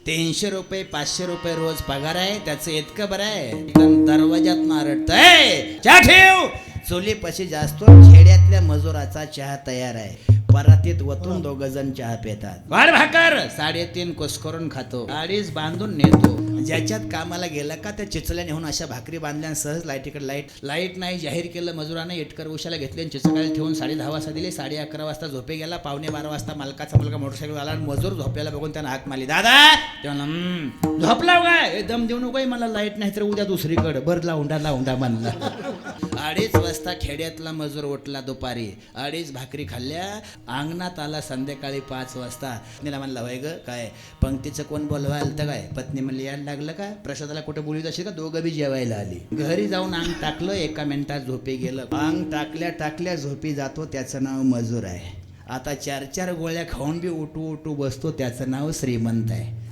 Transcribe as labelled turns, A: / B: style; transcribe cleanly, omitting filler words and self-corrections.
A: 300 रुपये 500 रुपये रोज पगार आहे, त्याचं इतकं बरं आहे, एकदम दरवाजात नारडतंय चहा ठेव. चुलीपाशी जास्त खेड्यातल्या मजुराचा चहा तयार आहे. परातीत वतून 2 जण चहा पितात. वाढ भाकर 3.5 कुस्करून खातो, 2.5 बांधून नेतो. ज्याच्यात कामाला गेला का त्या चिचल्या नेऊन अशा भाकरी बांधल्या, सहज लाईटीकडे लाईट नाही जाहीर केलं मजुरानं. इटकर उशाला घेतले आणि चिचकायला ठेवून 10:30 वाजता दिले. 11:30 वाजता झोपे गेला. 11:45 वाजता मालकाचा मुलगा मोटरसायकल आला आणि मजूर झोपलेला बघून त्यानं हाक मारली, दादा तेव्हा झोपला काय, दम देऊ नको, मला लाईट नाही तर उद्या दुसरीकडे भर लावूंडा बांधला. 2:30 वाजता खेड्यातला मजूर उठला. दुपारी 2:30 भाकरी खाल्ल्या, अंगणात आला. संध्याकाळी 5 वाजता पत्नीला म्हणला, वय ग काय पंक्तीचं कोण बोलवा आलं तर काय. पत्नी म्हणली, यायला लागलं का, प्रसादाला कुठं बोलवीत असेल का, दोघं बी जेवायला आली. घरी जाऊन अंग टाकलं, 1 मिनिटात झोपी गेलं. अंग टाकल्या झोपी जातो, त्याचं नाव मजूर आहे. आता 4 गोळ्या खाऊन बी उठू बसतो, त्याचं नाव श्रीमंत आहे.